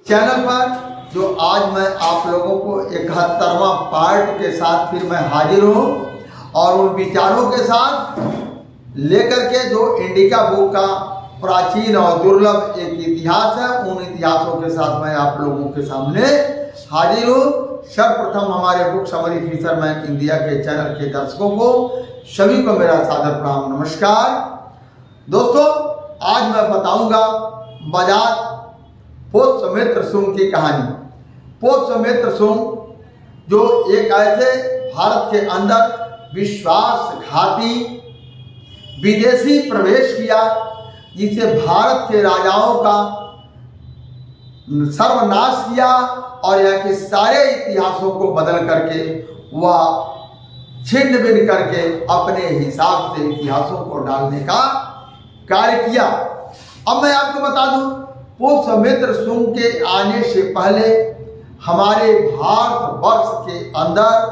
Channel पर जो आज मैं आप लोगों को 71वां पार्ट के साथ फिर मैं हाजिर हूँ और उन विचारों के साथ लेकर के जो इंडिका बुक का प्राचीन और दुर्लभ एक इतिहास है, उन इतिहासों के साथ मैं आप लोगों के सामने हाजिर हूँ। सर्वप्रथम हमारे बुक समरी फिशरमैन इंडिया के चैनल के दर्शकों को सभी को मेरा सादर प्रणाम नमस्कार। दोस्तों, आज मैं बताऊंगा बजाज पुष्यमित्र शुंग की कहानी। पुष्यमित्र शुंग जो एक ऐसे भारत के अंदर विश्वासघाती विदेशी प्रवेश किया जिसे भारत के राजाओं का सर्वनाश किया और यहाँ के सारे इतिहासों को बदल करके वह छिन्न भिन्न करके अपने हिसाब से इतिहासों को डालने का कार्य किया। अब मैं आपको बता दूं, पुष्यमित्र शुंग के आने से पहले हमारे भारतवर्ष के अंदर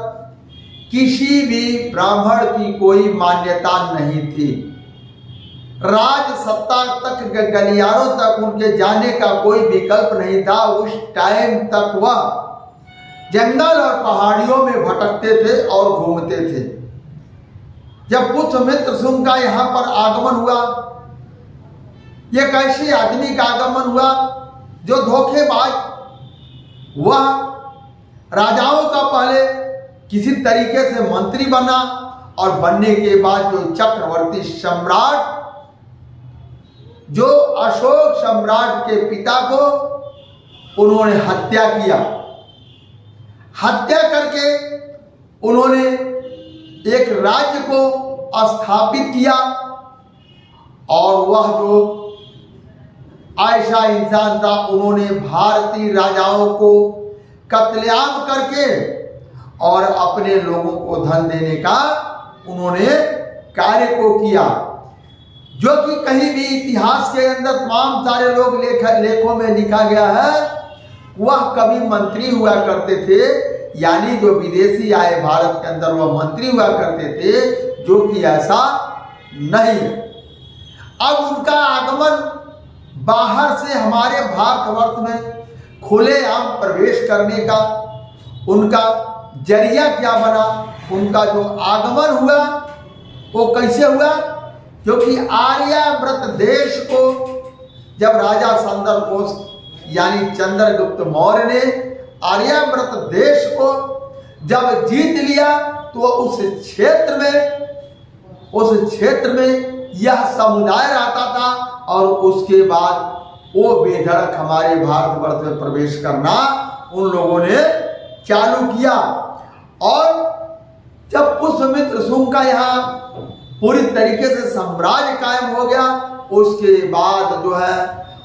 किसी भी ब्राह्मण की कोई मान्यता नहीं थी। राज सत्ता तक गलियारों तक उनके जाने का कोई विकल्प नहीं था। उस टाइम तक वह जंगल और पहाड़ियों में भटकते थे और घूमते थे। जब पुष्यमित्र शुंग का यहाँ पर आगमन हुआ, एक ऐसे आदमी का आगमन हुआ जो धोखेबाज, वह राजाओं का पहले किसी तरीके से मंत्री बना और बनने के बाद जो चक्रवर्ती सम्राट, जो अशोक सम्राट के पिता को उन्होंने हत्या किया। हत्या करके उन्होंने एक राज्य को स्थापित किया और वह जो ऐसा इंसान था, उन्होंने भारतीय राजाओं को कत्लेआम करके और अपने लोगों को धन देने का उन्होंने कार्य को किया, जो कि कहीं भी इतिहास के अंदर तमाम सारे लोग लेखों में लिखा गया है। वह कभी मंत्री हुआ करते थे, यानी जो विदेशी आए भारत के अंदर वह मंत्री हुआ करते थे, जो कि ऐसा नहीं है। अब उनका आगमन बाहर से हमारे भारतवर्ष में खुलेआम प्रवेश करने का उनका जरिया क्या बना, उनका जो आगमन हुआ वो कैसे हुआ? क्योंकि आर्यावर्त देश को जब राजा चंद्रगुप्त यानी चंद्रगुप्त मौर्य ने आर्यावर्त देश को जब जीत लिया, तो उस क्षेत्र में यह समुदाय रहता था और उसके बाद वो बेधड़क हमारे भारतवर्ष में प्रवेश करना उन लोगों ने चालू किया। और जब पुष्यमित्र शुंग का यहाँ पूरी तरीके से साम्राज्य कायम हो गया, उसके बाद जो है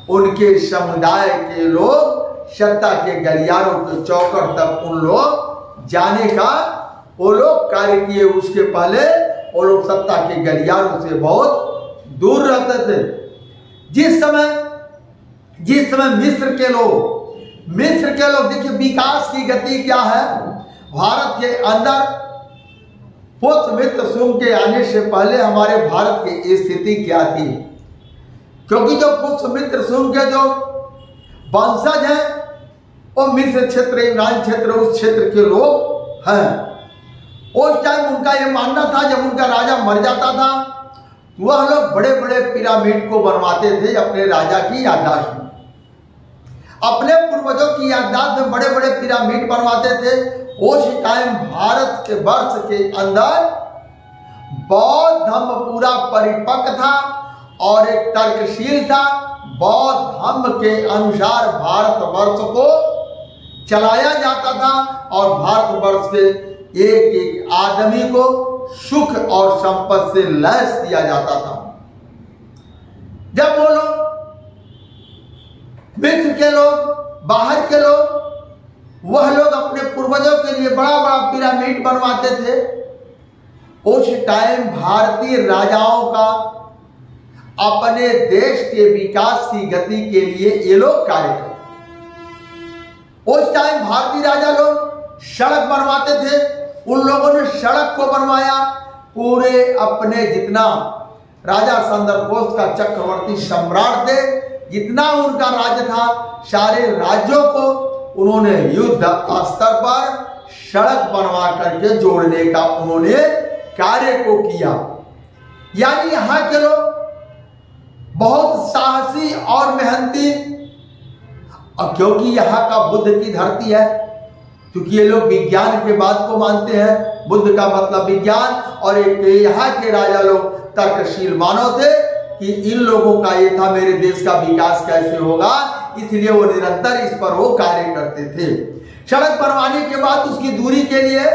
उनके समुदाय के लोग सत्ता के गलियारों के चौकट तक उन लोग जाने का वो लोग कार्य किए। उसके पहले वो लोग सत्ता के गलियारों से बहुत दूर रहते थे। जिस समय मिस्र के लोग देखिए विकास की गति क्या है भारत के अंदर। पुष्यमित्र शुंग के आने से पहले हमारे भारत की स्थिति क्या थी? क्योंकि जो पुष्यमित्र शुंग के जो वंशज हैं वो मिस्र क्षेत्र, ईरान क्षेत्र, उस क्षेत्र के लोग हैं। उस टाइम उनका ये मानना था, जब उनका राजा मर जाता था, वह लोग बड़े बड़े पिरामिड को बनवाते थे अपने राजा की याददाश्त में। अपने पूर्वजों की याददाश्त में बड़े बड़े पिरामिड बनवाते थे। उस टाइम भारत के वर्ष के अंदर बौद्ध धर्म पूरा परिपक्व था और एक तर्कशील था। बौद्ध धर्म के अनुसार भारतवर्ष को चलाया जाता था और भारतवर्ष के एक एक आदमी को सुख और संपत्ति से लैस किया जाता था। जब वो लोग मिस्र के लोग, बाहर के लोग, वह लोग अपने पूर्वजों के लिए बड़ा बड़ा पिरामिड बनवाते थे। उस टाइम भारतीय राजाओं का अपने देश के विकास की गति के लिए ये लोग कार्य करते। उस टाइम भारतीय राजा लोग सड़क बनवाते थे। उन लोगों ने सड़क को बनवाया पूरे अपने जितना राजा चंद्रगुप्त का चक्रवर्ती सम्राट थे, जितना उनका राज्य था सारे राज्यों को उन्होंने युद्ध स्तर पर सड़क बनवा करके जोड़ने का उन्होंने कार्य को किया। यानी यहाँ के लोग बहुत साहसी और मेहनती, और क्योंकि यहाँ का बुद्ध की धरती है, क्योंकि ये लोग विज्ञान के बात को मानते हैं, बुद्ध का मतलब विज्ञान, और एक यहाँ के राजा लोग तर्कशील मानव थे कि इन लोगों का ये था मेरे देश का विकास कैसे होगा, इसलिए वो निरंतर इस पर वो कार्य करते थे। सड़क बनवाने के बाद उसकी दूरी के लिए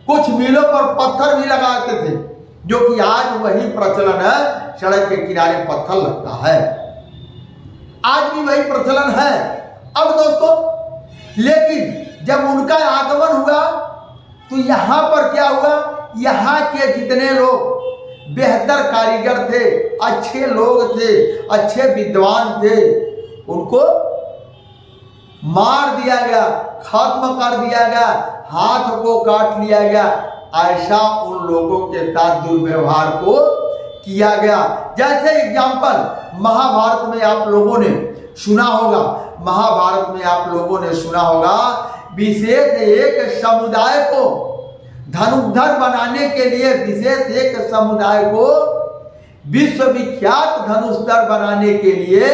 कुछ मीलों पर पत्थर भी लगाते थे, जो कि आज वही प्रचलन है, सड़क के किनारे पत्थर लगता है, आज भी वही प्रचलन है। अब दोस्तों, लेकिन जब उनका आगमन हुआ तो यहां पर क्या हुआ, यहां के जितने लोग बेहतर कारीगर थे, अच्छे लोग थे, अच्छे विद्वान थे, उनको मार दिया गया, खत्म कर दिया गया, हाथ को काट लिया गया। ऐसा उन लोगों के साथ दुर्व्यवहार को किया गया। जैसे एग्जाम्पल महाभारत में आप लोगों ने सुना होगा, महाभारत में आप लोगों ने सुना होगा, विशेष एक समुदाय को धनुर्धर बनाने के लिए, विशेष एक समुदाय को विश्वविख्यात धनुर्धर बनाने के लिए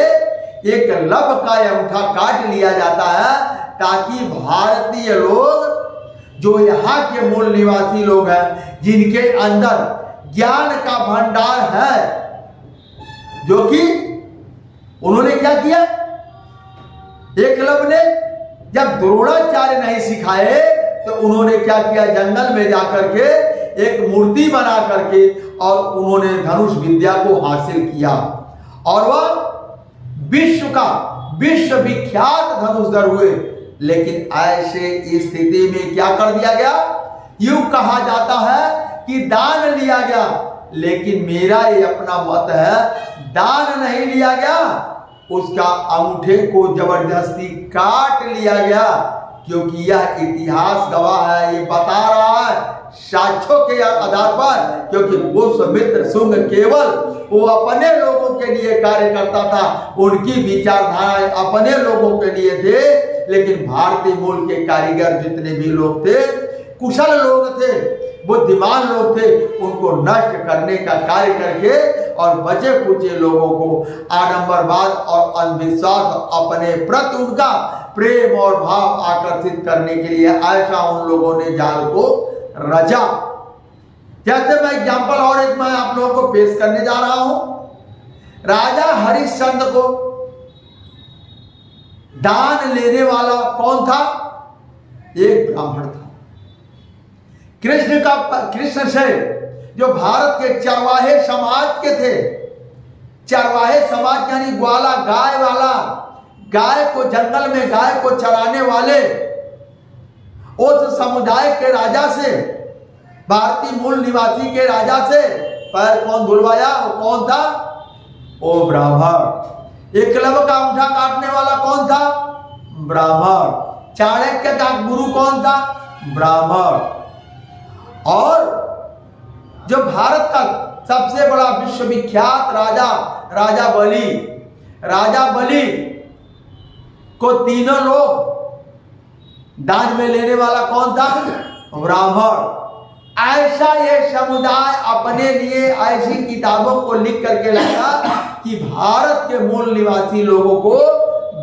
एक लब का अंगूठा काट लिया जाता है, ताकि भारतीय लोग जो यहाँ के मूल निवासी लोग हैं, जिनके अंदर ज्ञान का भंडार है, जो कि उन्होंने क्या किया, एकलव्य ने जब द्रोणाचार्य नहीं सिखाए तो उन्होंने क्या किया, जंगल में जाकर के एक मूर्ति बना करके और उन्होंने धनुष विद्या को हासिल किया, और वह विश्व का विश्वविख्यात धनुषधर हुए। लेकिन ऐसे स्थिति में क्या कर दिया गया, यूं कहा जाता है कि दान लिया गया, लेकिन मेरा ये अपना मत है, दान नहीं लिया गया, उसका अंगूठे को जबरदस्ती काट लिया गया, क्योंकि यह इतिहास गवाह है, ये बता रहा है साक्ष्यों के आधार पर, क्योंकि पुष्यमित्र शुंग केवल वो अपने लोगों के लिए कार्य करता था, उनकी विचारधाराएं अपने लोगों के लिए थे। लेकिन भारतीय मूल के कारीगर जितने भी लोग थे, कुशल लोग थे, बुद्धिमान लोग थे, उनको नष्ट करने का कार्य करके और बचे कुचे लोगों को आडंबरवाद और अंधविश्वास अपने प्रति उनका प्रेम और भाव आकर्षित करने के लिए ऐसा उन लोगों ने जाल को रचा। जैसे मैं एग्जाम्पल और एक मैं आप लोगों को पेश करने जा रहा हूं, राजा हरिश्चंद्र को दान लेने वाला कौन था, एक ब्राह्मण था। कृष्ण से जो भारत के चरवाहे समाज के थे, चरवाहे समाज यानी ग्वाला, गाय वाला, गाय को जंगल में गाय को चराने वाले, उस समुदाय के राजा से, भारतीय मूल निवासी के राजा से पैर कौन धुलवाया, वो कौन था, वो ब्राह्मण। एकलव्य का अंगूठा काटने वाला कौन था, ब्राह्मण। चाणक्य का गुरु कौन था, ब्राह्मण। और जो भारत का सबसे बड़ा विश्वविख्यात राजा, राजा बलि को तीनों लोग दान में लेने वाला कौन था, ब्राह्मण। ऐसा ये समुदाय अपने लिए ऐसी किताबों को लिख करके लाया कि भारत के मूल निवासी लोगों को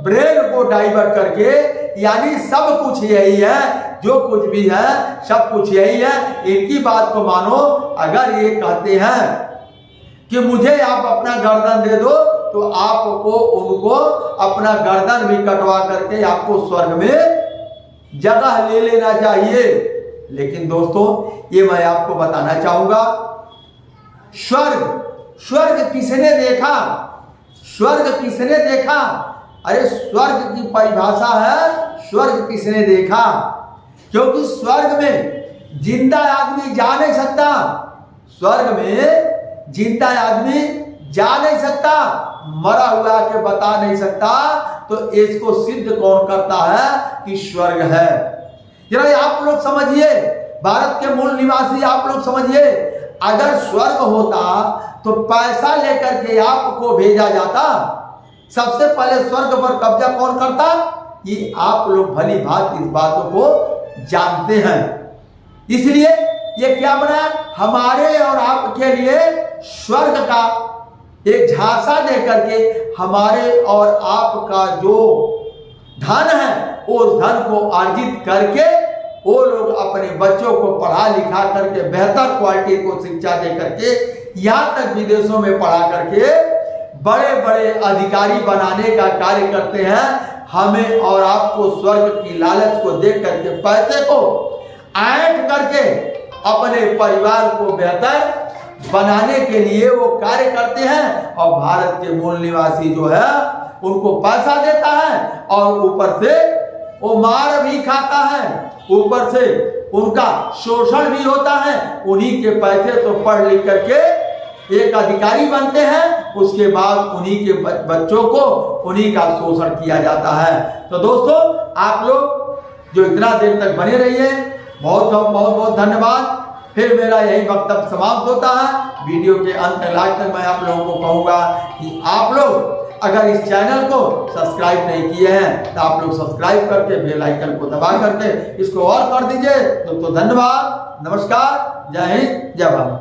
ब्रेन को डाइवर्ट करके, यानी सब कुछ यही है, जो कुछ भी है सब कुछ यही है, इनकी बात को मानो। अगर ये कहते हैं कि मुझे आप अपना गर्दन दे दो, तो आपको उनको अपना गर्दन भी कटवा करके आपको स्वर्ग में जगह ले लेना चाहिए। लेकिन दोस्तों, ये मैं आपको बताना चाहूंगा, स्वर्ग किसने देखा, स्वर्ग किसने देखा, अरे स्वर्ग की परिभाषा है स्वर्ग किसने देखा, क्योंकि स्वर्ग में जिंदा आदमी जा नहीं सकता, स्वर्ग में जिंदा आदमी जा नहीं सकता, मरा हुआ के बता नहीं सकता, तो इसको सिद्ध कौन करता है कि स्वर्ग है। जरा आप लोग समझिए, भारत के मूल निवासी आप लोग समझिए, अगर स्वर्ग होता तो पैसा लेकर के आपको भेजा जाता, सबसे पहले स्वर्ग पर कब्जा कौन करता, ये आप लोग भली भांति इस बातों को जानते हैं। इसलिए ये क्या बना, हमारे और आपके लिए स्वर्ग का एक झांसा दे करके हमारे और आपका जो धन है उस धन को अर्जित करके वो लोग अपने बच्चों को पढ़ा लिखा करके बेहतर क्वालिटी को शिक्षा दे करके यहाँ तक विदेशों में पढ़ा करके बड़े बड़े अधिकारी बनाने का कार्य करते हैं। हमें और आपको स्वर्ग की लालच को देख करके पैसे को ऐंठ करके अपने परिवार को बेहतर बनाने के लिए वो कार्य करते हैं और भारत के मूल निवासी जो है उनको पैसा देता है और ऊपर से वो मार भी खाता है, ऊपर से उनका शोषण भी होता है। उन्हीं के पैसे तो पढ़ लिख करके एक अधिकारी बनते हैं, उसके बाद उन्हीं के बच्चों को उन्हीं का शोषण किया जाता है। तो दोस्तों आप लोग जो इतना देर तक बने रहिए, बहुत बहुत बहुत धन्यवाद। फिर मेरा यही वक्तव्य समाप्त होता है। वीडियो के अंत लास्ट तक मैं आप लोगों को कहूँगा कि आप लोग अगर इस चैनल को सब्सक्राइब नहीं किए हैं तो आप लोग सब्सक्राइब करके बेल आइकन को दबा करके इसको और कर दीजिए। तो धन्यवाद, नमस्कार, जय हिंद, जय भारत।